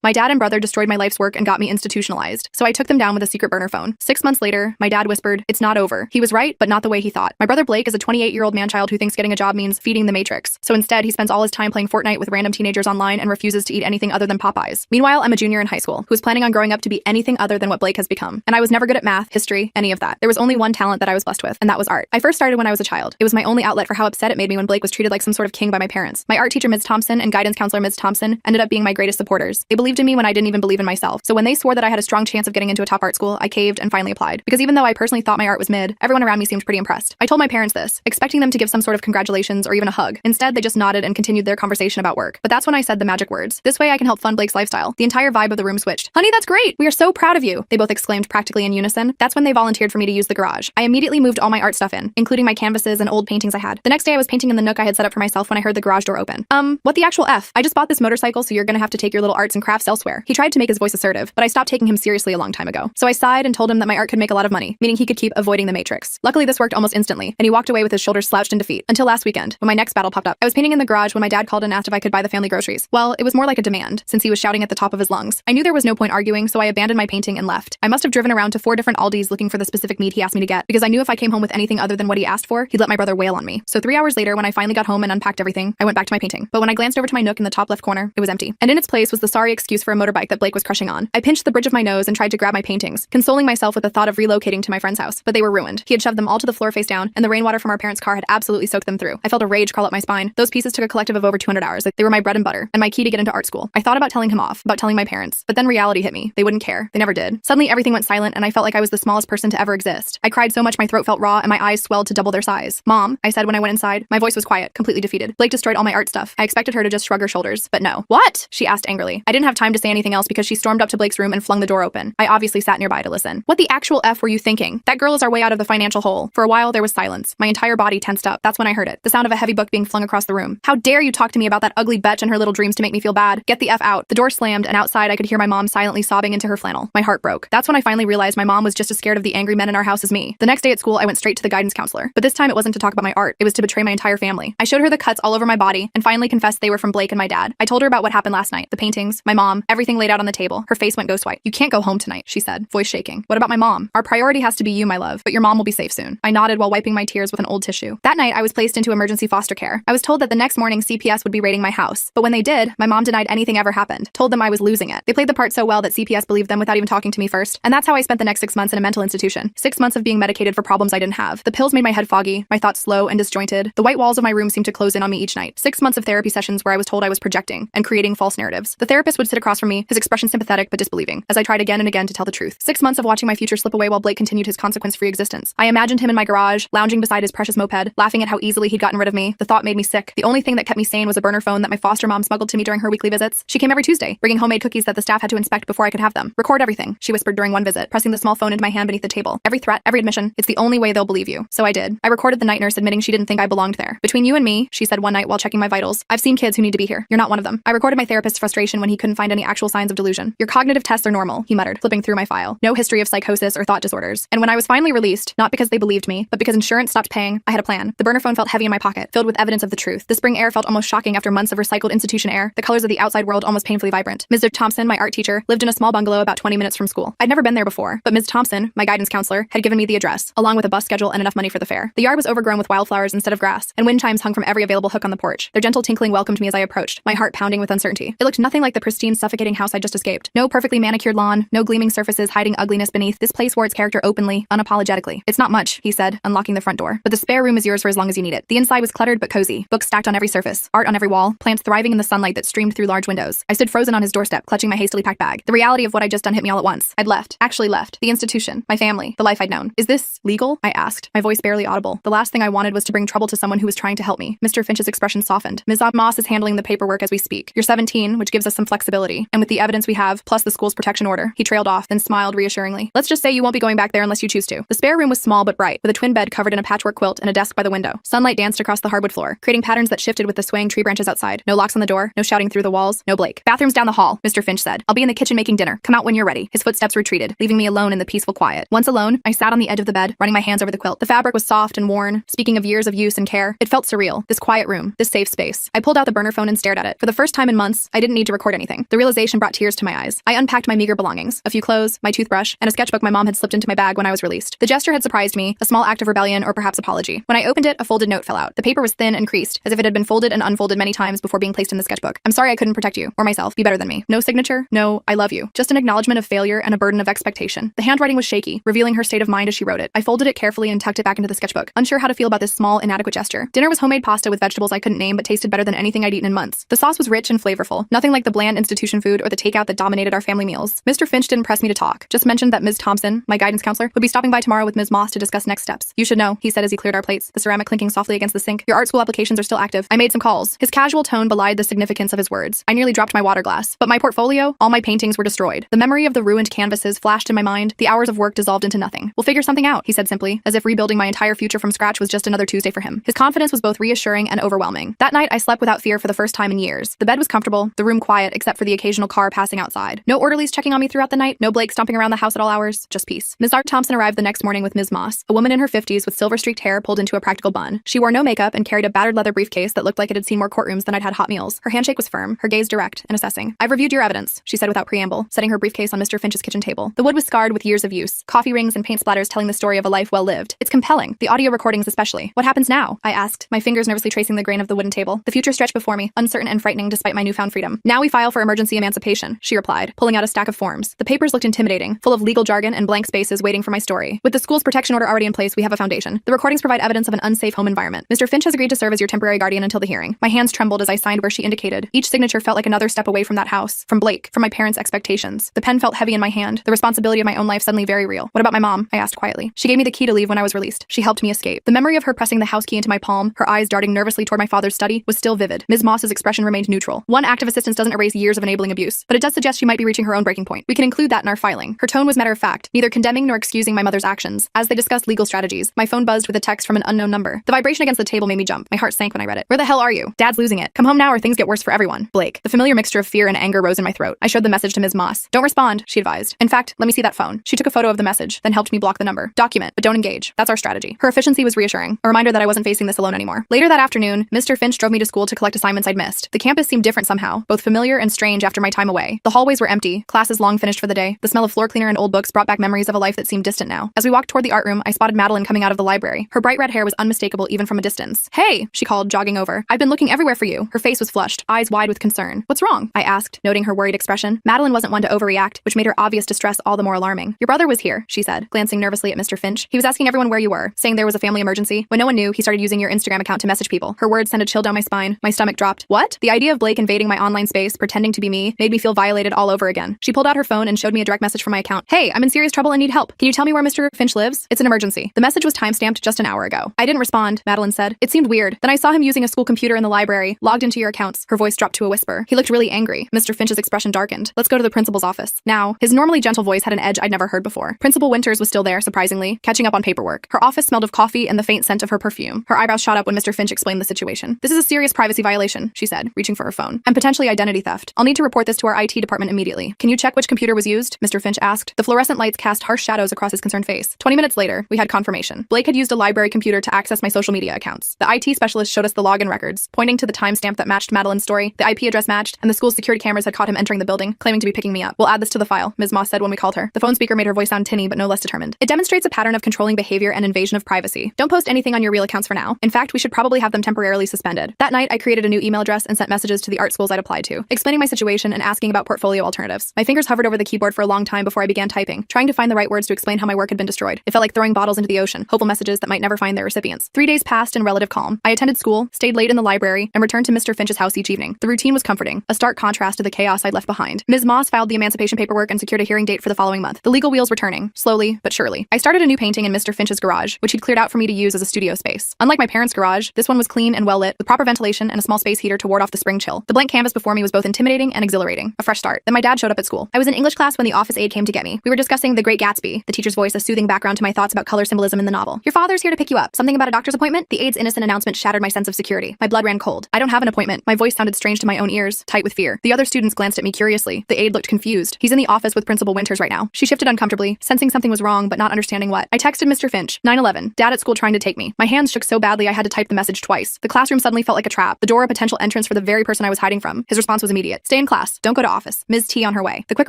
My dad and brother destroyed my life's work and got me institutionalized, so I took them down with a secret burner phone. 6 months later, my dad whispered, "It's not over." He was right, but not the way he thought. My brother Blake is a 28-year-old man-child who thinks getting a job means feeding the Matrix. So instead, he spends all his time playing Fortnite with random teenagers online and refuses to eat anything other than Popeyes. Meanwhile, I'm a junior in high school who is planning on growing up to be anything other than what Blake has become. And I was never good at math, history, any of that. There was only one talent that I was blessed with, and that was art. I first started when I was a child. It was my only outlet for how upset it made me when Blake was treated like some sort of king by my parents. My art teacher, Ms. Thompson, and guidance counselor, Ms. Thompson, ended up being my greatest supporters. They believed in me when I didn't even believe in myself. So when they swore that I had a strong chance of getting into a top art school, I caved and finally applied. Because even though I personally thought my art was mid, everyone around me seemed pretty impressed. I told my parents this, expecting them to give some sort of congratulations or even a hug. Instead, they just nodded and continued their conversation about work. But that's when I said the magic words. "This way I can help fund Blake's lifestyle." The entire vibe of the room switched. "Honey, that's great! We are so proud of you!" they both exclaimed practically in unison. That's when they volunteered for me to use the garage. I immediately moved all my art stuff in, including my canvases and old paintings I had. The next day I was painting in the nook I had set up for myself when I heard the garage door open. What the actual F? I just bought this motorcycle, so you're gonna have to take your little arts and crafts elsewhere. He tried to make his voice assertive, but I stopped taking him seriously a long time ago. So I sighed and told him that my art could make a lot of money, meaning he could keep avoiding the Matrix. Luckily, this worked almost instantly, and he walked away with his shoulders slouched in defeat. Until last weekend, when my next battle popped up. I was painting in the garage when my dad called and asked if I could buy the family groceries. Well, it was more like a demand, since he was shouting at the top of his lungs. I knew there was no point arguing, so I abandoned my painting and left. I must have driven around to 4 different Aldis looking for the specific meat he asked me to get, because I knew if I came home with anything other than what he asked for, he'd let my brother wail on me. So 3 hours later, when I finally got home and unpacked everything, I went back to my painting. But when I glanced over to my nook in the top left corner, it was empty. And in its place was the sorry excuse for a motorbike that Blake was crushing on. I pinched the bridge of my nose and tried to grab my paintings, consoling myself with the thought of relocating to my friend's house, but they were ruined. He had shoved them all to the floor face down, and the rainwater from our parents' car had absolutely soaked them through. I felt a rage crawl up my spine. Those pieces took a collective of over 200 hours. They were my bread and butter, and my key to get into art school. I thought about telling him off, about telling my parents, but then reality hit me. They wouldn't care. They never did. Suddenly everything went silent, and I felt like I was the smallest person to ever exist. I cried so much my throat felt raw, and my eyes swelled to double their size. "Mom," I said when I went inside. My voice was quiet, completely defeated. Blake destroyed all my art stuff. I expected her to just shrug her shoulders, but no. "What?" she asked angrily. I didn't have time to say anything else because she stormed up to Blake's room and flung the door open. I obviously sat nearby to listen. "What the actual F were you thinking? That girl is our way out of the financial hole." For a while, there was silence. My entire body tensed up. That's when I heard it. The sound of a heavy book being flung across the room. "How dare you talk to me about that ugly betch and her little dreams to make me feel bad? Get the F out." The door slammed, and outside I could hear my mom silently sobbing into her flannel. My heart broke. That's when I finally realized my mom was just as scared of the angry men in our house as me. The next day at school, I went straight to the guidance counselor. But this time it wasn't to talk about my art. It was to betray my entire family. I showed her the cuts all over my body and finally confessed they were from Blake and my dad. I told her about what happened last night. The paintings, my mom, everything laid out on the table. Her face went ghost white. "You can't go home tonight," she said, voice shaking. "What about my mom? Our priority has to be you, my love, but your mom will be safe soon." I nodded while wiping my tears with an old tissue. That night, I was placed into emergency foster care. I was told that the next morning CPS would be raiding my house. But when they did, my mom denied anything ever happened, told them I was losing it. They played the part so well that CPS believed them without even talking to me first. And that's how I spent the next 6 months in a mental institution. 6 months of being medicated for problems I didn't have. The pills made my head foggy, my thoughts slow and disjointed. The white walls of my room seemed to close in on me each night. 6 months of therapy sessions where I was told I was projecting and creating false narratives. The therapist would sit across from me, his expression sympathetic but disbelieving, as I tried again and again to tell the truth. 6 months of watching my future slip away while Blake continued his consequence-free existence. I imagined him in my garage, lounging beside his precious moped, laughing at how easily he'd gotten rid of me. The thought made me sick. The only thing that kept me sane was a burner phone that my foster mom smuggled to me during her weekly visits. She came every Tuesday, bringing homemade cookies that the staff had to inspect before I could have them. "Record everything," she whispered during one visit, pressing the small phone into my hand beneath the table. "Every threat, every admission, it's the only way they'll believe you." So I did. I recorded the night nurse admitting she didn't think I belonged there. "Between you and me," she said one night while checking my vitals, "I've seen kids who need to be here. You're not one of them." I recorded my therapist's frustration when he couldn't find any actual signs of delusion. "Your cognitive tests are normal," he muttered, flipping through my file. "No history of psychosis or thought disorders." And when I was finally released, not because they believed me, but because insurance stopped paying, I had a plan. The burner phone felt heavy in my pocket, filled with evidence of the truth. The spring air felt almost shocking after months of recycled institution air, the colors of the outside world almost painfully vibrant. Ms. Thompson, my art teacher, lived in a small bungalow about 20 minutes from school. I'd never been there before, but Ms. Thompson, my guidance counselor, had given me the address, along with a bus schedule and enough money for the fare. The yard was overgrown with wildflowers instead of grass, and wind chimes hung from every available hook on the porch. Their gentle tinkling welcomed me as I approached, my heart pounding with uncertainty. It looked nothing like the pristine, suffocating house I'd just escaped. No perfectly manicured lawn, no gleaming surfaces hiding ugliness beneath. This place wore its character openly, unapologetically. "It's not much," he said, unlocking the front door, "but the spare room is yours for as long as you need it." The inside was cluttered but cozy, books stacked on every surface, art on every wall, plants thriving in the sunlight that streamed through large windows. I stood frozen on his doorstep, clutching my hastily packed bag. The reality of what I'd just done hit me all at once. I'd left, actually left, the institution, my family, the life I'd known. "Is this legal?" I asked, my voice barely audible. The last thing I wanted was to bring trouble to someone who was trying to help me. Mr. Finch's expression softened. "Ms. Moss is handling the paperwork as we speak. You're 17, which gives us some flexibility. And with the evidence we have, plus the school's protection order." He trailed off, then smiled reassuringly. "Let's just say you won't be going back there unless you choose to." The spare room was small but bright, with a twin bed covered in a patchwork quilt and a desk by the window. Sunlight danced across the hardwood floor, creating patterns that shifted with the swaying tree branches outside. No locks on the door, no shouting through the walls, no Blake. "Bathroom's down the hall," Mr. Finch said. "I'll be in the kitchen making dinner. Come out when you're ready." His footsteps retreated, leaving me alone in the peaceful quiet. Once alone, I sat on the edge of the bed, running my hands over the quilt. The fabric was soft and worn, speaking of years of use and care. It felt surreal. This quiet room, this safe space. I pulled out the burner phone and stared at it. For the first time in months, I didn't need to record anything. The realization brought tears to my eyes. I unpacked my meager belongings, a few clothes, my toothbrush, and a sketchbook my mom had slipped into my bag when I was released. The gesture had surprised me, a small act of rebellion or perhaps apology. When I opened it, a folded note fell out. The paper was thin and creased, as if it had been folded and unfolded many times before being placed in the sketchbook. I'm sorry I couldn't protect you, or myself. Be better than me. No signature, no, I love you. Just an acknowledgement of failure and a burden of expectation. The handwriting was shaky, revealing her state of mind as she wrote it. I folded it carefully and tucked it back into the sketchbook, unsure how to feel about this small, inadequate gesture. Dinner was homemade pasta with vegetables I couldn't name but tasted better than anything I'd eaten in months. The sauce was rich and flavorful, nothing like the bland institution food or the takeout that dominated our family meals. Mr. Finch didn't press me to talk, just mentioned that Ms. Thompson, my guidance counselor, would be stopping by tomorrow with Ms. Moss to discuss next steps. You should know, he said as he cleared our plates, the ceramic clinking softly against the sink. Your art school applications are still active. I made some calls. His casual tone belied the significance of his words. I nearly dropped my water glass. But my portfolio, all my paintings were destroyed. The memory of the ruined canvases flashed in my mind, the hours of work dissolved into nothing. We'll figure something out, he said simply, as if rebuilding my entire future from scratch was just another Tuesday for him. His confidence was both reassuring and overwhelming. That night, I slept without fear for the first time in years. The bed was comfortable, the room quiet except for the occasional car passing outside. No orderlies checking on me throughout the night, no Blake stomping around the house at all hours, just peace. Ms. Art Thompson arrived the next morning with Ms. Moss, a woman in her 50s with silver-streaked hair pulled into a practical bun. She wore no makeup and carried a battered leather briefcase that looked like it had seen more courtrooms than I'd had hot meals. Her handshake was firm, her gaze direct and assessing. I've reviewed your evidence, she said without preamble, setting her briefcase on Mr. Finch's kitchen table. The wood was scarred with years of use, coffee rings and paint splatters telling the story of a life well lived. It's compelling, the audio recordings especially. What happens now? I asked, my fingers nervously tracing the grain of the wooden table. The future stretched before me, uncertain and frightening despite my newfound freedom. Now we file for emergency emancipation, she replied, pulling out a stack of forms. The papers looked intimidating, full of legal jargon and blank spaces waiting for my story. With the school's protection order already in place, we have a foundation. The recordings provide evidence of an unsafe home environment. Mr. Finch has agreed to serve as your temporary guardian until the hearing. My hands trembled as I signed where she indicated. Each signature felt like another step away from that house, from Blake, from my parents' expectations. The pen felt heavy in my hand, the responsibility of my own life suddenly very real. What about my mom? I asked quietly. She gave me the key to leave when I was released. She helped me escape. The memory of her pressing the house key into my palm, her eyes darting nervously toward my father's study, was still vivid. Ms. Moss's expression remained neutral. One act of assistance doesn't erase years of enabling abuse, but it does suggest she might be reaching her own breaking point. We can include that in our filing. Her tone was matter of fact, neither condemning nor excusing my mother's actions. As they discussed legal strategies, my phone buzzed with a text from an unknown number. The vibration against the table made me jump. My heart sank when I read it. Where the hell are you? Dad's losing it. Come home now or things get worse for everyone. Blake. The familiar mixture of fear and anger rose in my throat. I showed the message to Ms. Moss. Don't respond, she advised. In fact, let me see that phone. She took a photo of the message, then helped me block the number. Document, but don't engage. That's our strategy. Her efficiency was reassuring, a reminder that I wasn't facing this alone anymore. Later that afternoon, Mr. Finch drove me to school to collect assignments I'd missed. The campus seemed different somehow, both familiar and strange after my time away. The hallways were empty, classes long finished for the day. The smell of floor cleaner and old books brought back memories of a life that seemed distant now. As we walked toward the art room, I spotted Madeline coming out of the library. Her bright red hair was unmistakable even from a distance. Hey, she called, jogging over. I've been looking everywhere for you. Her face was flushed, eyes wide with concern. What's wrong? I asked, noting her worried expression. Madeline wasn't one to overreact, which made her obvious distress all the more alarming. Your brother was here, she said, glancing nervously at Mr. Finch. He was asking everyone where you were, saying there was a family emergency. When no one knew, he started using your Instagram account to message people. Her words sent a chill down my spine. My stomach dropped. What? The idea of Blake invading my online space, pretending to be me, made me feel violated all over again. She pulled out her phone and showed me a direct message from my account. Hey, I'm in serious trouble and need help. Can you tell me where Mr. Finch lives? It's an emergency. The message was timestamped just an hour ago. I didn't respond, Madeline said. It seemed weird. Then I saw him using a school computer in the library, logged into your accounts. Her voice dropped to a whisper. He looked really angry. Mr. Finch's expression darkened. Let's go to the principal's office. Now, his normally gentle voice had an edge I'd never heard before. Principal Winters was still there, surprisingly, catching up on paperwork. Her office smelled of coffee and the faint scent of her perfume. Her eyebrows shot up when Mr. Finch explained the situation. This is a serious privacy violation, she said, reaching for her phone, and potentially identity theft. I'll need to report this to our IT department immediately. Can you check which computer was used? Mr. Finch asked. The fluorescent lights cast harsh shadows across his concerned face. 20 minutes later, we had confirmation. Blake had used a library computer to access my social media accounts. The IT specialist showed us the login records, pointing to the timestamp that matched Madeline's story. The IP address matched, and the school's security cameras had caught him entering the building, claiming to be picking me up. We'll add this to the file, Ms. Moss said when we called her. The phone speaker made her voice sound tinny, but no less determined. It demonstrates a pattern of controlling behavior and invasion of privacy. Don't post anything on your real accounts for now. In fact, we should probably have them temporarily suspended. That night, I created a new email address and sent messages to the art schools I'd applied to, explaining my situation and asking about portfolio alternatives. My fingers hovered over the keyboard for a long time before I began typing, trying to find the right words to explain how my work had been destroyed. It felt like throwing bottles into the ocean, hopeful messages that might never find their recipients. 3 days passed in relative calm. I attended school, stayed late in the library, and returned to Mr. Finch's house each evening. The routine was comforting, a stark contrast to the chaos I'd left behind. Ms. Moss filed the emancipation paperwork and secured a hearing date for the following month. The legal wheels were turning, slowly but surely. I started a new painting in Mr. Finch's garage, which he'd cleared out for me to use as a studio space. Unlike my parents' garage, this one was clean and well lit, with proper ventilation and a small space heater to ward off the spring chill. The blank canvas before me was both intimidating and exhilarating. A fresh start. Then my dad showed up at school. I was in English class when the office aide came to get me. We were discussing The Great Gatsby, the teacher's voice a soothing background to my thoughts about color symbolism in the novel. Your father's here to pick you up. Something about a doctor's appointment? The aide's innocent announcement shattered my sense of security. My blood ran cold. I don't have an appointment. My voice sounded strange to my own ears, tight with fear. The other students glanced at me curiously. The aide looked confused. He's in the office with Principal Winters right now. She shifted uncomfortably, sensing something was wrong but not understanding what. I texted Mr. Finch, 9/11, Dad at school trying to take me. My hands shook so badly I had to type the message twice. The classroom suddenly felt like a trap, the door a potential entrance for the very person I was hiding from. His response was immediate. Stay in in class. Don't go to office. Ms. T on her way. The quick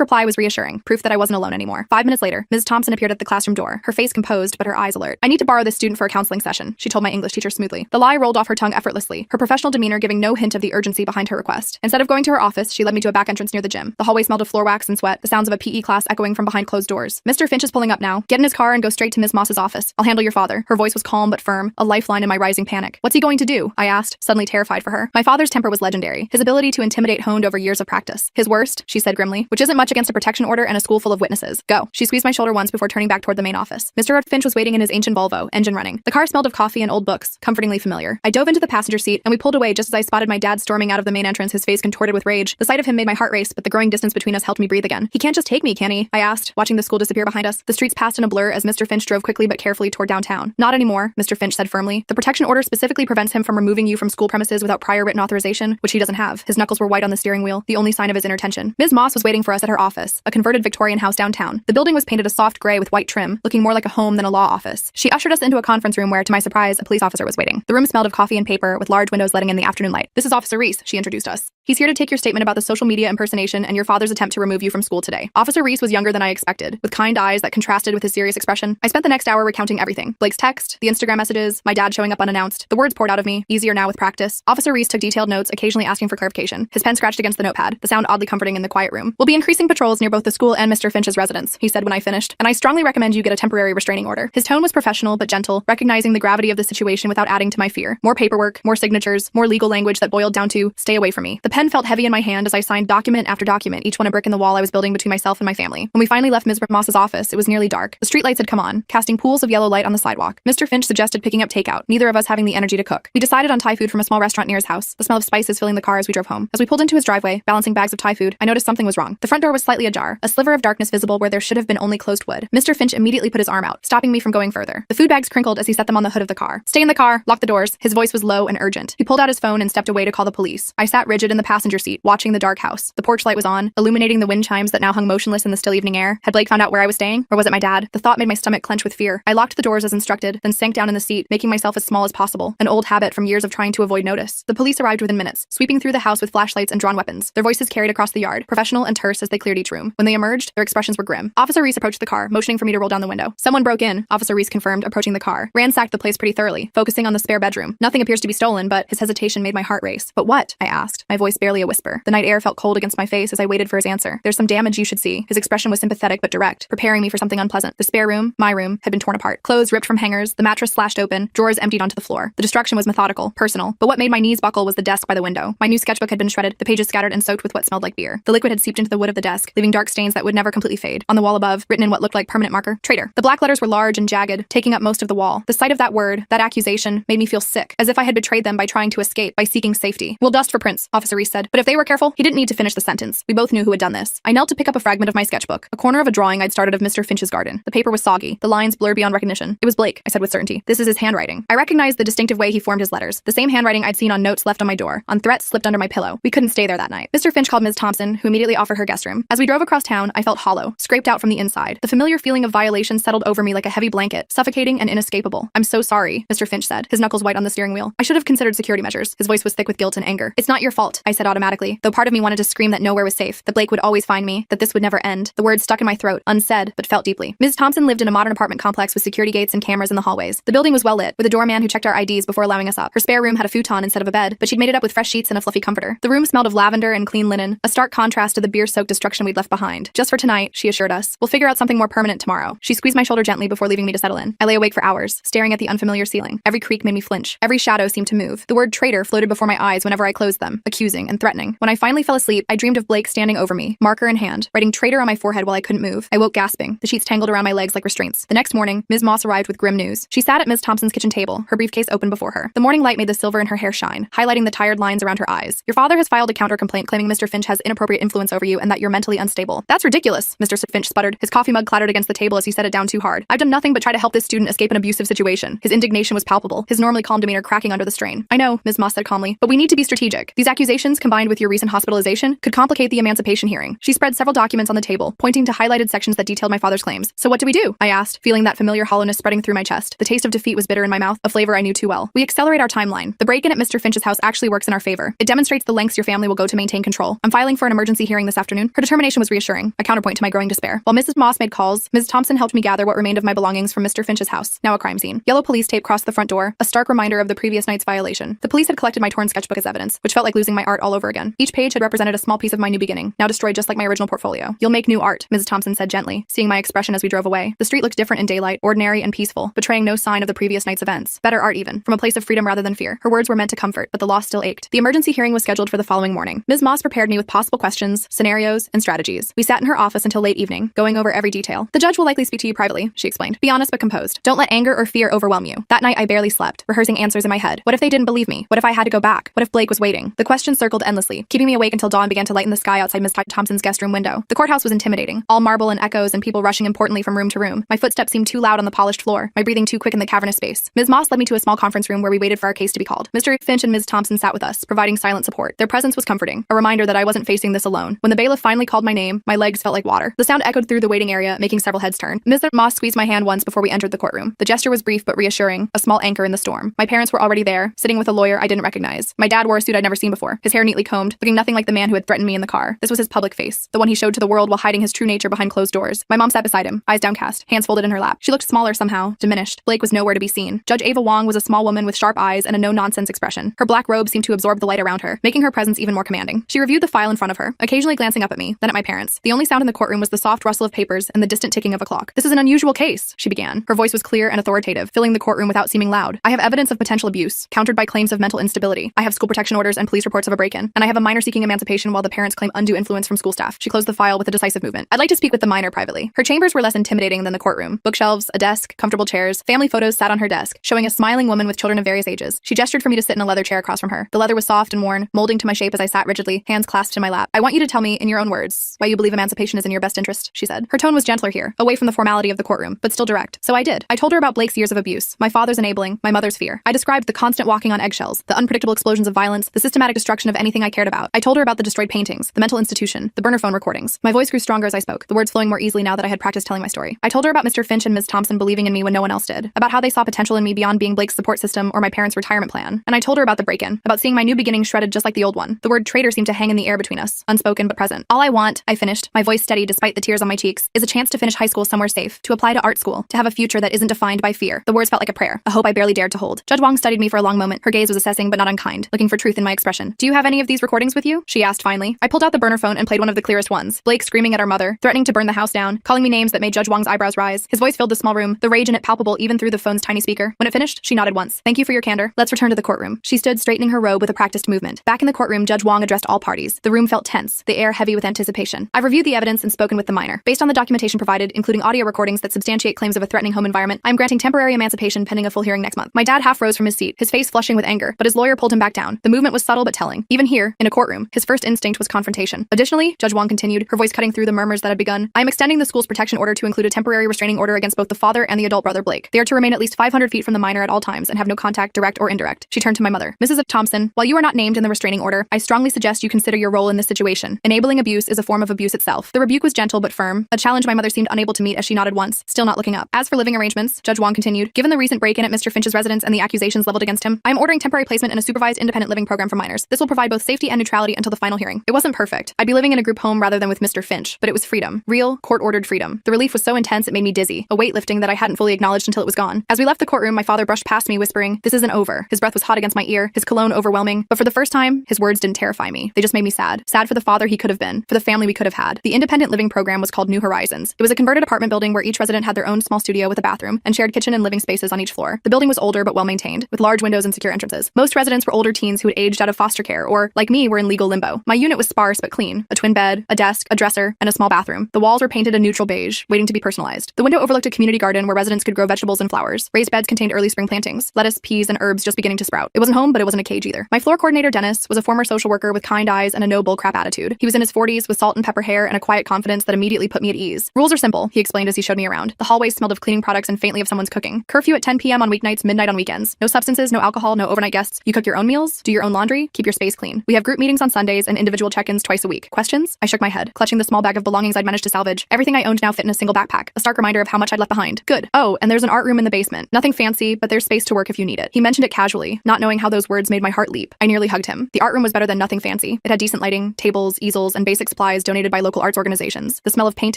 reply was reassuring, proof that I wasn't alone anymore. 5 minutes later, Ms. Thompson appeared at the classroom door, her face composed but her eyes alert. I need to borrow this student for a counseling session, she told my English teacher smoothly. The lie rolled off her tongue effortlessly, her professional demeanor giving no hint of the urgency behind her request. Instead of going to her office, she led me to a back entrance near the gym. The hallway smelled of floor wax and sweat, the sounds of a PE class echoing from behind closed doors. Mr. Finch is pulling up now. Get in his car and go straight to Ms. Moss's office. I'll handle your father. Her voice was calm but firm, a lifeline in my rising panic. What's he going to do? I asked, suddenly terrified for her. My father's temper was legendary, his ability to intimidate honed over years of practice. His worst, she said grimly, which isn't much against a protection order and a school full of witnesses. Go. She squeezed my shoulder once before turning back toward the main office. Mr. Finch was waiting in his ancient Volvo, engine running. The car smelled of coffee and old books, comfortingly familiar. I dove into the passenger seat, and we pulled away just as I spotted my dad storming out of the main entrance, his face contorted with rage. The sight of him made my heart race, but the growing distance between us helped me breathe again. He can't just take me, can he? I asked, watching the school disappear behind us. The streets passed in a blur as Mr. Finch drove quickly but carefully toward downtown. Not anymore, Mr. Finch said firmly. The protection order specifically prevents him from removing you from school premises without prior written authorization, which he doesn't have. His knuckles were white on the steering wheel, the only sign of his inner tension. Ms. Moss was waiting for us at her office, a converted Victorian house downtown. The building was painted a soft gray with white trim, looking more like a home than a law office. She ushered us into a conference room where, to my surprise, a police officer was waiting. The room smelled of coffee and paper, with large windows letting in the afternoon light. This is Officer Reese, she introduced us. He's here to take your statement about the social media impersonation and your father's attempt to remove you from school today. Officer Reese was younger than I expected, with kind eyes that contrasted with his serious expression. I spent the next hour recounting everything. Blake's text, the Instagram messages, my dad showing up unannounced. The words poured out of me, easier now with practice. Officer Reese took detailed notes, occasionally asking for clarification. His pen scratched against the notepad, the sound oddly comforting in the quiet room. We'll be increasing patrols near both the school and Mr. Finch's residence, he said when I finished, and I strongly recommend you get a temporary restraining order. His tone was professional but gentle, recognizing the gravity of the situation without adding to my fear. More paperwork, more signatures, more legal language that boiled down to, stay away from me. The pen felt heavy in my hand as I signed document after document, each one a brick in the wall I was building between myself and my family. When we finally left Ms. Moss's office, it was nearly dark. The streetlights had come on, casting pools of yellow light on the sidewalk. Mr. Finch suggested picking up takeout, neither of us having the energy to cook. We decided on Thai food from a small restaurant near his house, the smell of spices filling the car as we drove home. As we pulled into his driveway, balancing bags of Thai food, I noticed something was wrong. The front door was slightly ajar, a sliver of darkness visible where there should have been only closed wood. Mr. Finch immediately put his arm out, stopping me from going further. The food bags crinkled as he set them on the hood of the car. Stay in the car, lock the doors. His voice was low and urgent. He pulled out his phone and stepped away to call the police. I sat rigid in the passenger seat, watching the dark house. The porch light was on, illuminating the wind chimes that now hung motionless in the still evening air. Had Blake found out where I was staying? Or was it my dad? The thought made my stomach clench with fear. I locked the doors as instructed, then sank down in the seat, making myself as small as possible, an old habit from years of trying to avoid notice. The police arrived within minutes, sweeping through the house with flashlights and drawn weapons. Their voices carried across the yard, professional and terse as they cleared each room. When they emerged, their expressions were grim. Officer Reese approached the car, motioning for me to roll down the window. Someone broke in, Officer Reese confirmed, approaching the car. Ransacked the place pretty thoroughly, focusing on the spare bedroom. Nothing appears to be stolen, but his hesitation made my heart race. But what? I asked, my voice barely a whisper. The night air felt cold against my face as I waited for his answer. There's some damage you should see. His expression was sympathetic but direct, preparing me for something unpleasant. The spare room, my room, had been torn apart. Clothes ripped from hangers, the mattress slashed open, drawers emptied onto the floor. The destruction was methodical, personal, but what made my knees buckle was the desk by the window. My new sketchbook had been shredded, the pages scattered and soaked with what smelled like beer. The liquid had seeped into the wood of the desk, leaving dark stains that would never completely fade. On the wall above, written in what looked like permanent marker, traitor. The black letters were large and jagged, taking up most of the wall. The sight of that word, that accusation, made me feel sick, as if I had betrayed them by trying to escape, by seeking safety. We'll dust for prints, Officer Reese said, but if they were careful, he didn't need to finish the sentence. We both knew who had done this. I knelt to pick up a fragment of my sketchbook, a corner of a drawing I'd started of Mr. Finch's garden. The paper was soggy, the lines blurred beyond recognition. It was Blake, I said with certainty. This is his handwriting. I recognized the distinctive way he formed his letters, the same handwriting I'd seen on notes left on my door, on threats slipped under my pillow. We couldn't stay there that night. Mr. Finch called Ms. Thompson, who immediately offered her guest room. As we drove across town, I felt hollow, scraped out from the inside. The familiar feeling of violation settled over me like a heavy blanket, suffocating and inescapable. I'm so sorry, Mr. Finch said, his knuckles white on the steering wheel. I should have considered security measures. His voice was thick with guilt and anger. It's not your fault, I said automatically, though part of me wanted to scream that nowhere was safe, that Blake would always find me, that this would never end. The words stuck in my throat, unsaid, but felt deeply. Ms. Thompson lived in a modern apartment complex with security gates and cameras in the hallways. The building was well lit, with a doorman who checked our IDs before allowing us up. Her spare room had a futon instead of a bed, but she'd made it up with fresh sheets and a fluffy comforter. The room smelled of lavender and clean linen, a stark contrast to the beer-soaked destruction we'd left behind. Just for tonight, she assured us. We'll figure out something more permanent tomorrow. She squeezed my shoulder gently before leaving me to settle in. I lay awake for hours, staring at the unfamiliar ceiling. Every creak made me flinch. Every shadow seemed to move. The word traitor floated before my eyes whenever I closed them, accusing and threatening. When I finally fell asleep, I dreamed of Blake standing over me, marker in hand, writing traitor on my forehead while I couldn't move. I woke gasping, the sheets tangled around my legs like restraints. The next morning, Ms. Moss arrived with grim news. She sat at Ms. Thompson's kitchen table, her briefcase open before her. The morning light made the silver in her hair shine, highlighting the tired lines around her eyes. Your father has filed a counter complaint claiming Mr. Finch has inappropriate influence over you and that you're mentally unstable. That's ridiculous, Mr. Finch sputtered. His coffee mug clattered against the table as he set it down too hard. I've done nothing but try to help this student escape an abusive situation. His indignation was palpable, his normally calm demeanor cracking under the strain. I know, Ms. Moss said calmly, but we need to be strategic. These accusations, combined with your recent hospitalization, could complicate the emancipation hearing. She spread several documents on the table, pointing to highlighted sections that detailed my father's claims. So what do we do? I asked, feeling that familiar hollowness spreading through my chest. The taste of defeat was bitter in my mouth, a flavor I knew too well. We accelerate our timeline. The break-in at Mr. Finch's house actually works in our favor. It demonstrates the lengths your family will go to maintain regain control. I'm filing for an emergency hearing this afternoon. Her determination was reassuring, a counterpoint to my growing despair. While Mrs. Moss made calls, Ms. Thompson helped me gather what remained of my belongings from Mr. Finch's house, now a crime scene. Yellow police tape crossed the front door, a stark reminder of the previous night's violation. The police had collected my torn sketchbook as evidence, which felt like losing my art all over again. Each page had represented a small piece of my new beginning, now destroyed just like my original portfolio. You'll make new art, Mrs. Thompson said gently, seeing my expression as we drove away. The street looked different in daylight, ordinary and peaceful, betraying no sign of the previous night's events. Better art even, from a place of freedom rather than fear. Her words were meant to comfort, but the loss still ached. The emergency hearing was scheduled for the following morning. Ms. Moss prepared me with possible questions, scenarios, and strategies. We sat in her office until late evening, going over every detail. The judge will likely speak to you privately, she explained. Be honest but composed. Don't let anger or fear overwhelm you. That night I barely slept, rehearsing answers in my head. What if they didn't believe me? What if I had to go back? What if Blake was waiting? The questions circled endlessly, keeping me awake until dawn began to lighten the sky outside Ms. Thompson's guest room window. The courthouse was intimidating, all marble and echoes and people rushing importantly from room to room. My footsteps seemed too loud on the polished floor, my breathing too quick in the cavernous space. Ms. Moss led me to a small conference room where we waited for our case to be called. Mr. Finch and Ms. Thompson sat with us, providing silent support. Their presence was comforting, a reminder that I wasn't facing this alone. When the bailiff finally called my name, my legs felt like water. The sound echoed through the waiting area, making several heads turn. Mr. Moss squeezed my hand once before we entered the courtroom. The gesture was brief but reassuring, a small anchor in the storm. My parents were already there, sitting with a lawyer I didn't recognize. My dad wore a suit I'd never seen before, his hair neatly combed, looking nothing like the man who had threatened me in the car. This was his public face, the one he showed to the world while hiding his true nature behind closed doors. My mom sat beside him, eyes downcast, hands folded in her lap. She looked smaller somehow, diminished. Blake was nowhere to be seen. Judge Ava Wong was a small woman with sharp eyes and a no-nonsense expression. Her black robe seemed to absorb the light around her, making her presence even more commanding. She reviewed the file in front of her, occasionally glancing up at me, then at my parents. The only sound in the courtroom was the soft rustle of papers and the distant ticking of a clock. This is an unusual case, she began. Her voice was clear and authoritative, filling the courtroom without seeming loud. I have evidence of potential abuse, countered by claims of mental instability. I have school protection orders and police reports of a break-in, and I have a minor seeking emancipation while the parents claim undue influence from school staff. She closed the file with a decisive movement. I'd like to speak with the minor privately. Her chambers were less intimidating than the courtroom. Bookshelves, a desk, comfortable chairs, family photos sat on her desk, showing a smiling woman with children of various ages. She gestured for me to sit in a leather chair across from her. The leather was soft and worn, molding to my shape as I sat rigidly, hands clasped in my lap. I want you to tell me, in your own words, why you believe emancipation is in your best interest, she said. Her tone was gentler here, away from the formality of the courtroom, but still direct. So I did. I told her about Blake's years of abuse, my father's enabling, my mother's fear. I described the constant walking on eggshells, the unpredictable explosions of violence, the systematic destruction of anything I cared about. I told her about the destroyed paintings, the mental institution, the burner phone recordings. My voice grew stronger as I spoke, the words flowing more easily now that I had practiced telling my story. I told her about Mr. Finch and Ms. Thompson believing in me when no one else did, about how they saw potential in me beyond being Blake's support system or my parents' retirement plan. And I told her about the break-in, about seeing my new beginning shredded just like the old one. The word traitor seemed to hang in the air between us, unspoken but present. All I want, I finished, my voice steady despite the tears on my cheeks, is a chance to finish high school somewhere safe, to apply to art school, to have a future that isn't defined by fear. The words felt like a prayer, a hope I barely dared to hold. Judge Wong studied me for a long moment. Her gaze was assessing but not unkind, looking for truth in my expression. Do you have any of these recordings with you? She asked finally. I pulled out the burner phone and played one of the clearest ones. Blake screaming at our mother, threatening to burn the house down, calling me names that made Judge Wong's eyebrows rise. His voice filled the small room, the rage in it palpable even through the phone's tiny speaker. When it finished, she nodded once. Thank you for your candor. Let's return to the courtroom. She stood straightening her robe with a practiced movement. Back in the courtroom, Judge Wong addressed all parties. The room felt tense, the air heavy with anticipation. I've reviewed the evidence and spoken with the minor. Based on the documentation provided, including audio recordings that substantiate claims of a threatening home environment, I'm granting temporary emancipation pending a full hearing next month. My dad half rose from his seat, his face flushing with anger, but his lawyer pulled him back down. The movement was subtle but telling. Even here, in a courtroom, his first instinct was confrontation. Additionally, Judge Wong continued, her voice cutting through the murmurs that had begun, I am extending the school's protection order to include a temporary restraining order against both the father and the adult brother Blake. They are to remain at least 500 feet from the minor at all times and have no contact, direct or indirect. She turned to my mother. Mrs. Thompson, while you are not named in the restraining order, I strongly suggest you consider your role in this situation. Enabling abuse is a form of abuse itself. The rebuke was gentle but firm, a challenge my mother seemed unable to meet as she nodded once, still not looking up. As for living arrangements, Judge Wong continued, given the recent break-in at Mr. Finch's residence and the accusations leveled against him, I am ordering temporary placement in a supervised independent living program for minors. This will provide both safety and neutrality until the final hearing. It wasn't perfect. I'd be living in a group home rather than with Mr. Finch, but it was freedom. Real, court-ordered freedom. The relief was so intense it made me dizzy, a weight lifting that I hadn't fully acknowledged until it was gone. As we left the courtroom, my father brushed past me, whispering, this isn't over. His breath was hot against my ear, his cologne overwhelming, but for the first time, his words didn't terrify me. They just made me sad. Sad for the father he could have been, for the family we could have had. The independent living program was called New Horizons. It was a converted apartment building where each resident had their own small studio with a bathroom and shared kitchen and living spaces on each floor. The building was older but well-maintained, with large windows and secure entrances. Most residents were older teens who had aged out of foster care or, like me, were in legal limbo. My unit was sparse but clean. A twin bed, a desk, a dresser, and a small bathroom. The walls were painted a neutral beige, waiting to be personalized. The window overlooked a community garden where residents could grow vegetables and flowers. Raised beds contained early spring plantings, lettuce, peas, and herbs just beginning to sprout. It wasn't home, but it wasn't a cage either. My floor coordinator, Dennis, was a former social worker with kind eyes and a no bullcrap attitude. He was in his 40s with salt and pepper hair and a quiet confidence that immediately put me at ease. Rules are simple, he explained as he showed me around. The hallways smelled of cleaning products and faintly of someone's cooking. Curfew at 10 p.m. on weeknights, midnight on weekends. No substances, no alcohol, no overnight guests. You cook your own meals, do your own laundry, keep your space clean. We have group meetings on Sundays and individual check-ins twice a week. Questions? I shook my head, clutching the small bag of belongings I'd managed to salvage. Everything I owned now fit in a single backpack, a stark reminder of how much I'd left behind. Good. Oh, and there's an art room in the basement. Nothing fancy, but there's space to work if you need it. He mentioned it casually, not knowing how those words made my heart leap. I nearly hugged him. The art room was better than nothing fancy. cozy. It had decent lighting, tables, easels, and basic supplies donated by local arts organizations. The smell of paint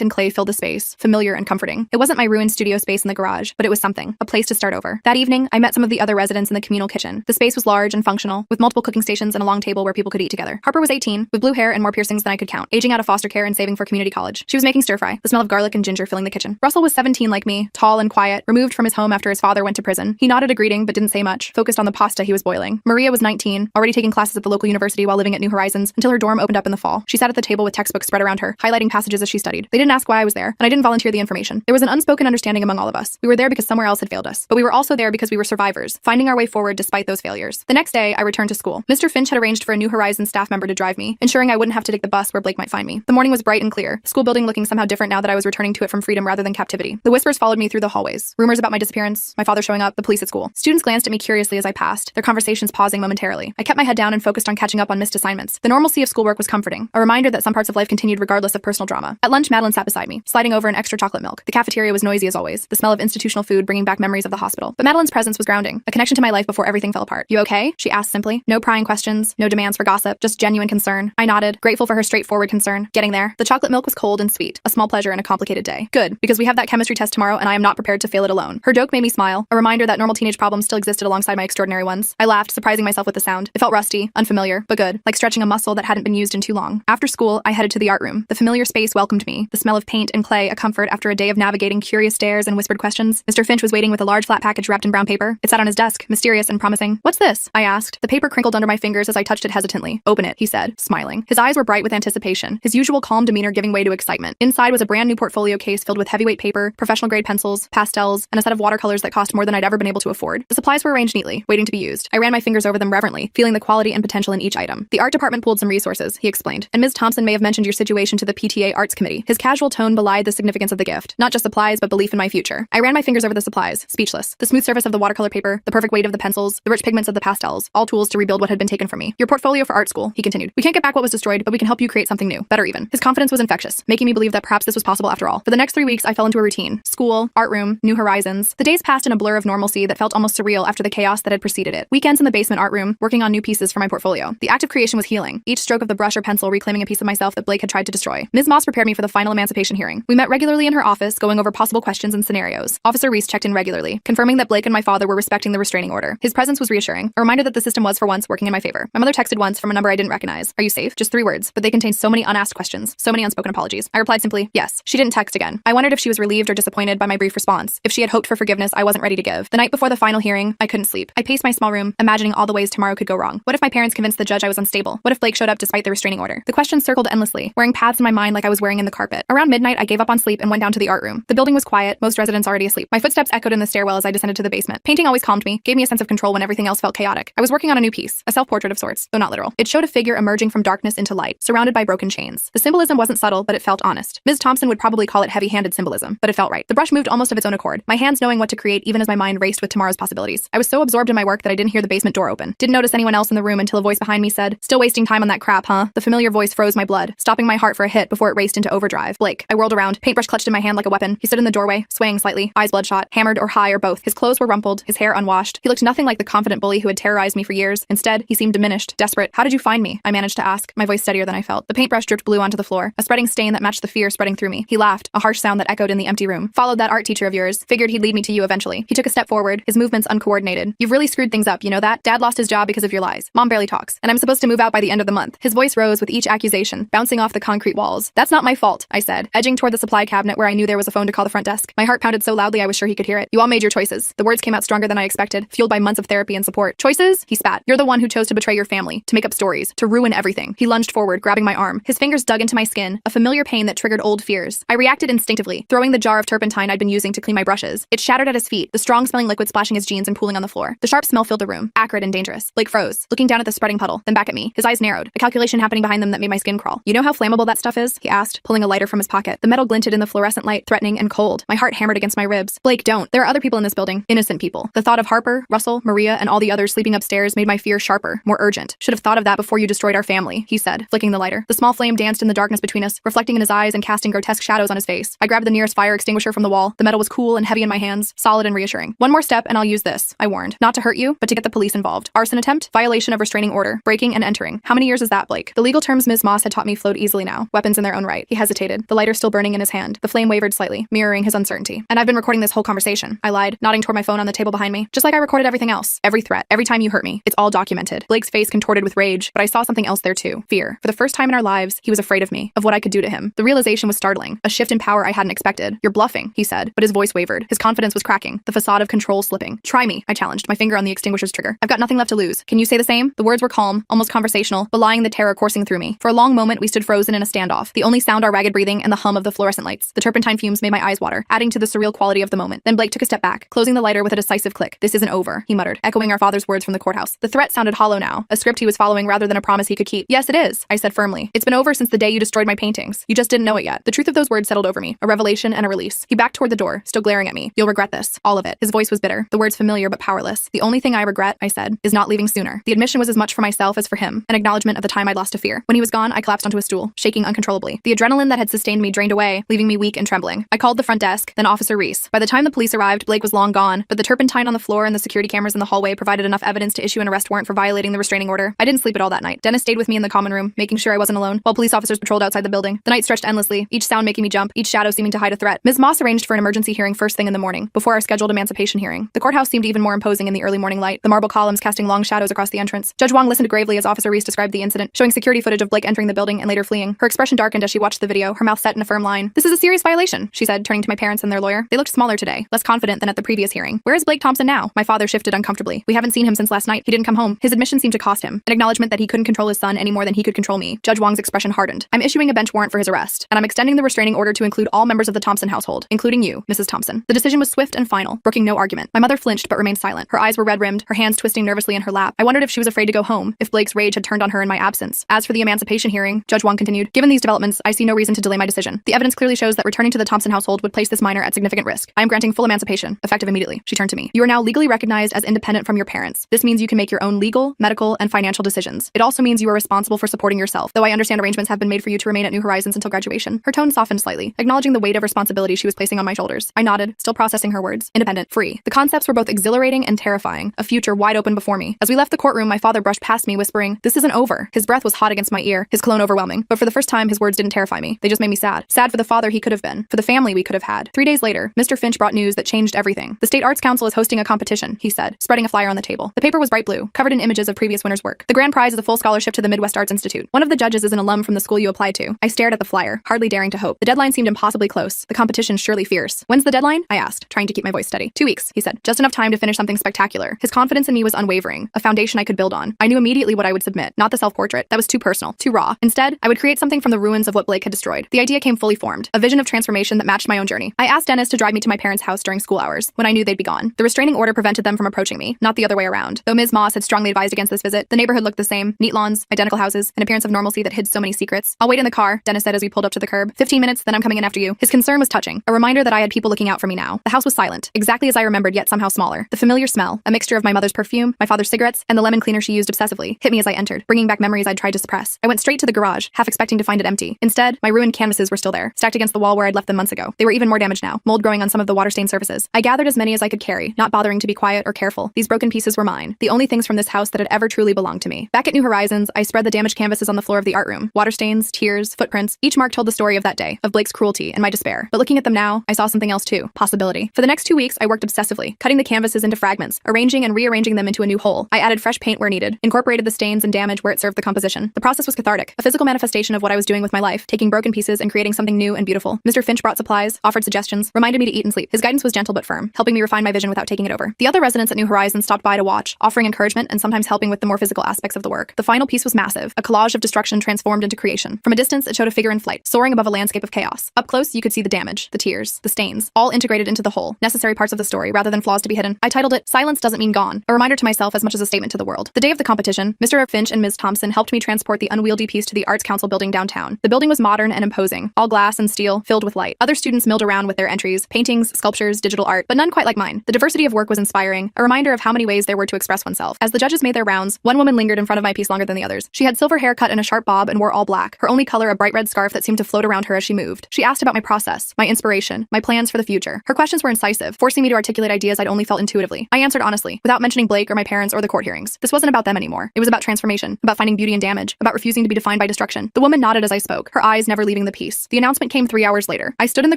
and clay filled the space, familiar and comforting. It wasn't my ruined studio space in the garage, but it was something, a place to start over. That evening, I met some of the other residents in the communal kitchen. The space was large and functional, with multiple cooking stations and a long table where people could eat together. Harper was 18, with blue hair and more piercings than I could count, aging out of foster care and saving for community college. She was making stir fry, the smell of garlic and ginger filling the kitchen. Russell was 17 like me, tall and quiet, removed from his home after his father went to prison. He nodded a greeting but didn't say much, focused on the pasta he was boiling. Maria was 19, already taking classes at the local university while living at New Horizons until her dorm opened up in the fall. She sat at the table with textbooks spread around her, highlighting passages as she studied. They didn't ask why I was there, and I didn't volunteer the information. There was an unspoken understanding among all of us. We were there because somewhere else had failed us, but we were also there because we were survivors, finding our way forward despite those failures. The next day, I returned to school. Mr. Finch had arranged for a New Horizons staff member to drive me, ensuring I wouldn't have to take the bus where Blake might find me. The morning was bright and clear, the school building looking somehow different now that I was returning to it from freedom rather than captivity. The whispers followed me through the hallways. Rumors about my disappearance, my father showing up, the police at school. Students glanced at me curiously as I passed, their conversations pausing momentarily. I kept my head down and focused on catching up on missed assignments. The normalcy of schoolwork was comforting, a reminder that some parts of life continued regardless of personal drama. At lunch, Madeline sat beside me, sliding over an extra chocolate milk. The cafeteria was noisy as always, the smell of institutional food bringing back memories of the hospital. But Madeline's presence was grounding, a connection to my life before everything fell apart. "You okay?" she asked simply. No prying questions, no demands for gossip, just genuine concern. I nodded, grateful for her straightforward concern. Getting there. The chocolate milk was cold and sweet, a small pleasure in a complicated day. Good, because we have that chemistry test tomorrow and I am not prepared to fail it alone. Her joke made me smile, a reminder that normal teenage problems still existed alongside my extraordinary ones. I laughed, surprising myself with the sound. It felt rusty, unfamiliar, but good, like stretching a muscle that hadn't been used in too long. After school, I headed to the art room. The familiar space welcomed me, the smell of paint and clay a comfort after a day of navigating curious stares and whispered questions. Mr. Finch was waiting with a large flat package wrapped in brown paper. It sat on his desk, mysterious and promising. "What's this?" I asked. The paper crinkled under my fingers as I touched it hesitantly. "Open it," he said, smiling. His eyes were bright with anticipation, his usual calm demeanor giving way to excitement. Inside was a brand new portfolio case filled with heavyweight paper, professional grade pencils, pastels, and a set of watercolors that cost more than I'd ever been able to afford. The supplies were arranged neatly, waiting to be used. I ran my fingers over them reverently, feeling the quality and potential in each item. "The art department pooled some resources," he explained, "and Ms. Thompson may have mentioned your situation to the PTA Arts Committee." His casual tone belied the significance of the gift. Not just supplies, but belief in my future. I ran my fingers over the supplies, speechless. The smooth surface of the watercolor paper, the perfect weight of the pencils, the rich pigments of the pastels, all tools to rebuild what had been taken from me. "Your portfolio for art school," he continued. "We can't get back what was destroyed, but we can help you create something new, better even." His confidence was infectious, making me believe that perhaps this was possible after all. For the next 3 weeks, I fell into a routine. School, art room, New Horizons. The days passed in a blur of normalcy that felt almost surreal after the chaos that had preceded it. Weekends in the basement art room, working on new pieces for my portfolio. The act of creation was healing, each stroke of the brush or pencil reclaiming a piece of myself that Blake had tried to destroy. Ms. Moss prepared me for the final emancipation hearing. We met regularly in her office, going over possible questions and scenarios. Officer Reese checked in regularly, confirming that Blake and my father were respecting the restraining order. His presence was reassuring, a reminder that the system was for once working in my favor. My mother texted once from a number I didn't recognize. "Are you safe?" Just 3 words, but they contained so many unasked questions, so many unspoken apologies. I replied simply, yes. She didn't text again. I wondered if she was relieved or disappointed by my brief response, if she had hoped for forgiveness I wasn't ready to give. The night before the final hearing, I couldn't sleep. I paced my small room, imagining all the ways tomorrow could go wrong. What if my parents convinced the judge I was unstable? What if Blake showed up despite the restraining order? The questions circled endlessly, wearing paths in my mind like I was wearing in the carpet. Around midnight, I gave up on sleep and went down to the art room. The building was quiet, most residents already asleep. My footsteps echoed in the stairwell as I descended to the basement. Painting always calmed me, gave me a sense of control when everything else felt chaotic. I was working on a new piece, a self-portrait of sorts, though not literal. It showed a figure emerging from darkness into light, surrounded by broken chains. The symbolism wasn't subtle, but it felt honest. Ms. Thompson would probably call it heavy-handed symbolism, but it felt right. The brush moved almost of its own accord, my hands knowing what to create even as my mind raced with tomorrow's possibilities. I was so absorbed in my work that I didn't hear the basement door open. Didn't notice anyone else in the room until a voice behind me said, "Still wasting time on that crap, huh?" The familiar voice froze my blood, stopping my heart for a hit before it raced into overdrive. Blake. I whirled around, paintbrush clutched in my hand like a weapon. He stood in the doorway, swaying slightly, eyes bloodshot, hammered or high or both. His clothes were rumpled, his hair unwashed. He looked nothing like the confident bully who had terrorized me for years. Instead, he seemed diminished, desperate. "How did you find me?" I managed to ask, my voice steadier than I felt. The paintbrush dripped blue onto the floor, a spreading stain that matched the fear spreading through me. He laughed, a harsh sound that echoed in the empty room. "Followed that art teacher of yours. Figured he'd lead me to you eventually." He took a step forward, his movements uncoordinated. "You've really screwed things up, you know that? Dad lost his job because of your lies. Mom barely talks, and I'm supposed to move out by the end of the month." His voice rose with each accusation, bouncing off the concrete walls. "That's not my fault," I said, edging toward the supply cabinet where I knew there was a phone to call the front desk. My heart pounded so loudly I was sure he could hear it. "You all made your choices." The words came out stronger than I expected, fueled by months of therapy and support. "Choices?" He spat. "You're the one who chose to betray your family, to make up stories, to ruin everything." He lunged forward, grabbing my arm. His fingers dug into my skin, a familiar pain that triggered old fears. I reacted instinctively, throwing the jar of turpentine I'd been using to clean my brushes. It shattered at his feet, the strong-smelling liquid splashing his jeans and pooling on the floor. The sharp smell filled the room, acrid and dangerous. Blake froze, looking down at the spreading puddle, then back at me. His eyes narrowed, a calculation happening behind them that made my skin crawl. "You know how flammable that stuff is?" he asked, pulling a lighter from his pocket. The metal glinted in the fluorescent light, threatening and cold. My heart hammered against my ribs. "Blake, don't. There are other people in this building. Innocent people." The thought of Harper, Russell, Maria, and all the others sleeping upstairs made my fear sharper, more urgent. "Should have thought of that before you destroyed our family," he said, flicking the lighter. The small flame danced in the darkness between us, reflecting in his eyes and casting grotesque shadows on his face. I grabbed the nearest fire extinguisher from the wall. The metal was cool and heavy in my hands, solid and reassuring. "One more step and I'll use this," I warned. "Not to hurt you, but to get the police involved. Arson attempt, violation of restraining order, breaking and entering." Interesting. How many years is that, Blake? The legal terms Ms. Moss had taught me flowed easily now, weapons in their own right. He hesitated, the lighter still burning in his hand. The flame wavered slightly, mirroring his uncertainty. And I've been recording this whole conversation, I lied, nodding toward my phone on the table behind me. Just like I recorded everything else. Every threat, every time you hurt me. It's all documented. Blake's face contorted with rage, but I saw something else there too. Fear. For the first time in our lives, he was afraid of me, of what I could do to him. The realization was startling, a shift in power I hadn't expected. You're bluffing, he said, but his voice wavered. His confidence was cracking, the facade of control slipping. Try me, I challenged, my finger on the extinguisher's trigger. I've got nothing left to lose. Can you say the same? The words were calm, almost conversational, belying the terror coursing through me. For a long moment, we stood frozen in a standoff, the only sound our ragged breathing and the hum of the fluorescent lights. The turpentine fumes made my eyes water, adding to the surreal quality of the moment. Then Blake took a step back, closing the lighter with a decisive click. This isn't over, he muttered, echoing our father's words from the courthouse. The threat sounded hollow now, a script he was following rather than a promise he could keep. Yes, it is, I said firmly. It's been over since the day you destroyed my paintings. You just didn't know it yet. The truth of those words settled over me, a revelation and a release. He backed toward the door, still glaring at me. You'll regret this. All of it. His voice was bitter, the words familiar but powerless. The only thing I regret, I said, is not leaving sooner. The admission was as much for myself as for him, an acknowledgement of the time I'd lost to fear. When he was gone, I collapsed onto a stool, shaking uncontrollably. The adrenaline that had sustained me drained away, leaving me weak and trembling. I called the front desk, then Officer Reese. By the time the police arrived, Blake was long gone, but the turpentine on the floor and the security cameras in the hallway provided enough evidence to issue an arrest warrant for violating the restraining order. I didn't sleep at all that night. Dennis stayed with me in the common room, making sure I wasn't alone, while police officers patrolled outside the building. The night stretched endlessly, each sound making me jump, each shadow seeming to hide a threat. Ms. Moss arranged for an emergency hearing first thing in the morning, before our scheduled emancipation hearing. The courthouse seemed even more imposing in the early morning light, the marble columns casting long shadows across the entrance. Judge Wong listened gravely as Officer Reese described the incident, showing security footage of Blake entering the building and later fleeing. Her expression darkened as she watched the video, her mouth set in a firm line. This is a serious violation, she said, turning to my parents and their lawyer. They looked smaller today, less confident than at the previous hearing. Where is Blake Thompson now? My father shifted uncomfortably. We haven't seen him since last night. He didn't come home. His admission seemed to cost him, an acknowledgement that he couldn't control his son any more than he could control me. Judge Wong's expression hardened. I'm issuing a bench warrant for his arrest, and I'm extending the restraining order to include all members of the Thompson household, including you, Mrs. Thompson. The decision was swift and final, brooking no argument. My mother flinched but remained silent. Her eyes were red-rimmed, her hands twisting nervously in her lap. I wondered if she was afraid to go home, if Blake's rage had turned on her in my absence. As for the emancipation hearing, Judge Wong continued, given these developments, I see no reason to delay my decision. The evidence clearly shows that returning to the Thompson household would place this minor at significant risk. I am granting full emancipation, effective immediately. She turned to me. You are now legally recognized as independent from your parents. This means you can make your own legal, medical, and financial decisions. It also means you are responsible for supporting yourself, though I understand arrangements have been made for you to remain at New Horizons until graduation. Her tone softened slightly, acknowledging the weight of responsibility she was placing on my shoulders. I nodded, still processing her words. Independent, free. The concepts were both exhilarating and terrifying, a future wide open before me. As we left the courtroom, my father brushed past me, whispering, "This isn't over." His breath was hot against my ear, his cologne overwhelming. But for the first time, his words didn't terrify me. They just made me sad. Sad for the father he could have been, for the family we could have had. 3 days later, Mr. Finch brought news that changed everything. The State Arts Council is hosting a competition, he said, spreading a flyer on the table. The paper was bright blue, covered in images of previous winners' work. The grand prize is a full scholarship to the Midwest Arts Institute. One of the judges is an alum from the school you applied to. I stared at the flyer, hardly daring to hope. The deadline seemed impossibly close. The competition surely fierce. When's the deadline? I asked, trying to keep my voice steady. 2 weeks, he said. Just enough time to finish something spectacular. His confidence in me was unwavering, a foundation I could build on. I knew immediately what I would submit, not the self-portrait. That was too personal, too raw. Instead, I would create something from the ruins of what Blake had destroyed. The idea came fully formed, a vision of transformation that matched my own journey. I asked Dennis to drive me to my parents' house during school hours, when I knew they'd be gone. The restraining order prevented them from approaching me, not the other way around. Though Ms. Moss had strongly advised against this visit, the neighborhood looked the same. Neat lawns, identical houses, an appearance of normalcy that hid so many secrets. I'll wait in the car, Dennis said as we pulled up to the curb. 15 minutes, then I'm coming in after you. His concern was touching, a reminder that I had people looking out for me now. The house was silent, exactly as I remembered, yet somehow smaller. The familiar smell, a mixture of my mother's perfume, my father's cigarettes, and the lemon cleaner she used obsessively, hit me as I entered, bringing back memories I'd tried to suppress. I went straight to the garage, half expecting to find it empty. Instead, my ruined canvases were still there, stacked against the wall where I'd left them months ago. They were even more damaged now, mold growing on some of the water-stained surfaces. I gathered as many as I could carry, not bothering to be quiet or careful. These broken pieces were mine, the only things from this house that had ever truly belonged to me. Back at New Horizons, I spread the damaged canvases on the floor of the art room. Water stains, tears, footprints, each mark told the story of that day, of Blake's cruelty and my despair. But looking at them now, I saw something else too, possibility. For the next 2 weeks, I worked obsessively, cutting the canvases into fragments, arranging and rearranging them into a new whole. I added fresh paint where needed, incorporated the stains and damage where it served the composition. The process was cathartic, a physical manifestation of what I was doing with my life, taking broken pieces and creating something new and beautiful. Mr. Finch brought supplies, offered suggestions, reminded me to eat and sleep. His guidance was gentle but firm, helping me refine my vision without taking it over. The other residents at New Horizons stopped by to watch, offering encouragement and sometimes helping with the more physical aspects of the work. The final piece was massive, a collage of destruction transformed into creation. From a distance, it showed a figure in flight, soaring above a landscape of chaos. Up close, you could see the damage, the tears, the stains, all integrated into the whole, necessary parts of the story rather than flaws to be hidden. I titled it, Silence Doesn't Mean Gone, a reminder to myself as much as a statement to the world. The day of the competition, Mr. Finch and Ms. Thompson helped me transport the unwieldy piece to the Arts Council building downtown. The building was modern and imposing, all glass and steel, filled with light. Other students milled around with their entries, paintings, sculptures, digital art, but none quite like mine. The diversity of work was inspiring, a reminder of how many ways there were to express oneself. As the judges made their rounds, one woman lingered in front of my piece longer than the others. She had silver hair cut in a sharp bob and wore all black, her only color a bright red scarf that seemed to float around her as she moved. She asked about my process, my inspiration, my plans for the future. Her questions were incisive, forcing me to articulate ideas I'd only felt intuitively. I answered honestly, without mentioning Blake or my parents or the court hearings. This wasn't about them anymore. It was about transformation. destruction, about finding beauty in damage, about refusing to be defined by destruction. The woman nodded as I spoke, her eyes never leaving the piece. The announcement came 3 hours later. I stood in the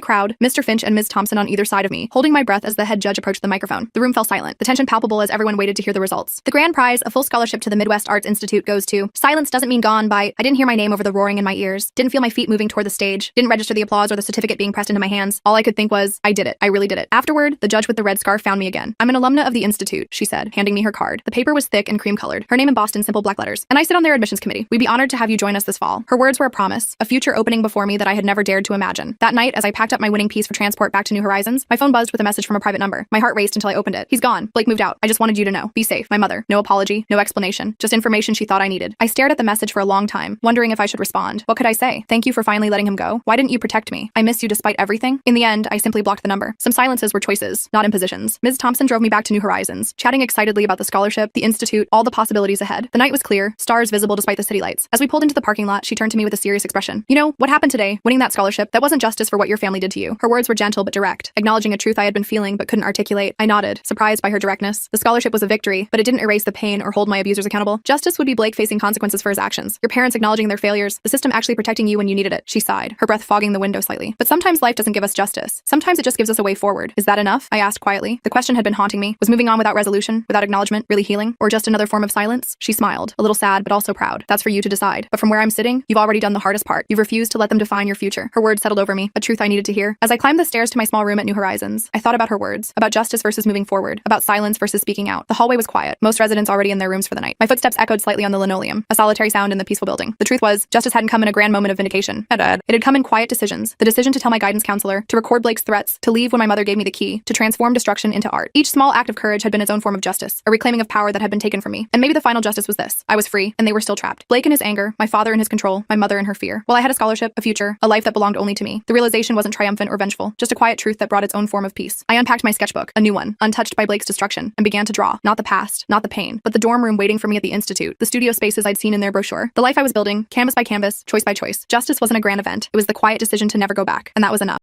crowd, Mr. Finch and Ms. Thompson on either side of me, holding my breath as the head judge approached the microphone. The room fell silent, the tension palpable as everyone waited to hear the results. The grand prize, a full scholarship to the Midwest Arts Institute, goes to Silence Doesn't Mean Gone by I didn't hear my name over the roaring in my ears, didn't feel my feet moving toward the stage, didn't register the applause or the certificate being pressed into my hands. All I could think was, I did it. I really did it. Afterward, the judge with the red scarf found me again. I'm an alumna of the Institute, she said, handing me her card. The paper was thick and cream-colored, her name embossed in simple black letters. And I sit on their admissions committee. We'd be honored to have you join us this fall. Her words were a promise, a future opening before me that I had never dared to imagine. That night, as I packed up my winning piece for transport back to New Horizons, my phone buzzed with a message from a private number. My heart raced until I opened it. He's gone. Blake moved out. I just wanted you to know. Be safe. My mother. No apology, no explanation, just information she thought I needed. I stared at the message for a long time, wondering if I should respond. What could I say? Thank you for finally letting him go. Why didn't you protect me? I miss you despite everything. In the end, I simply blocked the number. Some silences were choices, not impositions. Ms. Thompson drove me back to New Horizons, chatting excitedly about the scholarship, the institute, all the possibilities ahead. The night was clear, stars visible despite the city lights. As we pulled into the parking lot, she turned to me with a serious expression. You know, what happened today, winning that scholarship, that wasn't justice for what your family did to you. Her words were gentle but direct, acknowledging a truth I had been feeling but couldn't articulate. I nodded, surprised by her directness. The scholarship was a victory, but it didn't erase the pain or hold my abusers accountable. Justice would be Blake facing consequences for his actions. Your parents acknowledging their failures, the system actually protecting you when you needed it. She sighed, her breath fogging the window slightly. But sometimes life doesn't give us justice. Sometimes it just gives us a way forward. Is that enough? I asked quietly. The question had been haunting me. Was moving on without resolution, without acknowledgement, really healing? Or just another form of silence? She smiled, a little sad but also proud. That's for you to decide. But from where I'm sitting, you've already done the hardest part. You've refused to let them define your future. Her words settled over me, a truth I needed to hear. As I climbed the stairs to my small room at New Horizons, I thought about her words, about justice versus moving forward, about silence versus speaking out. The hallway was quiet, most residents already in their rooms for the night. My footsteps echoed slightly on the linoleum, a solitary sound in the peaceful building. The truth was, justice hadn't come in a grand moment of vindication. It had come in quiet decisions. The decision to tell my guidance counselor, to record Blake's threats, to leave when my mother gave me the key, to transform destruction into art. Each small act of courage had been its own form of justice, a reclaiming of power that had been taken from me. And maybe the final justice was this. I was free, and they were still trapped. Blake in his anger, my father in his control, my mother in her fear. While I had a scholarship, a future, a life that belonged only to me, the realization wasn't triumphant or vengeful, just a quiet truth that brought its own form of peace. I unpacked my sketchbook, a new one, untouched by Blake's destruction, and began to draw, not the past, not the pain, but the dorm room waiting for me at the institute, the studio spaces I'd seen in their brochure, the life I was building, canvas by canvas, choice by choice. Justice wasn't a grand event. It was the quiet decision to never go back, and that was enough.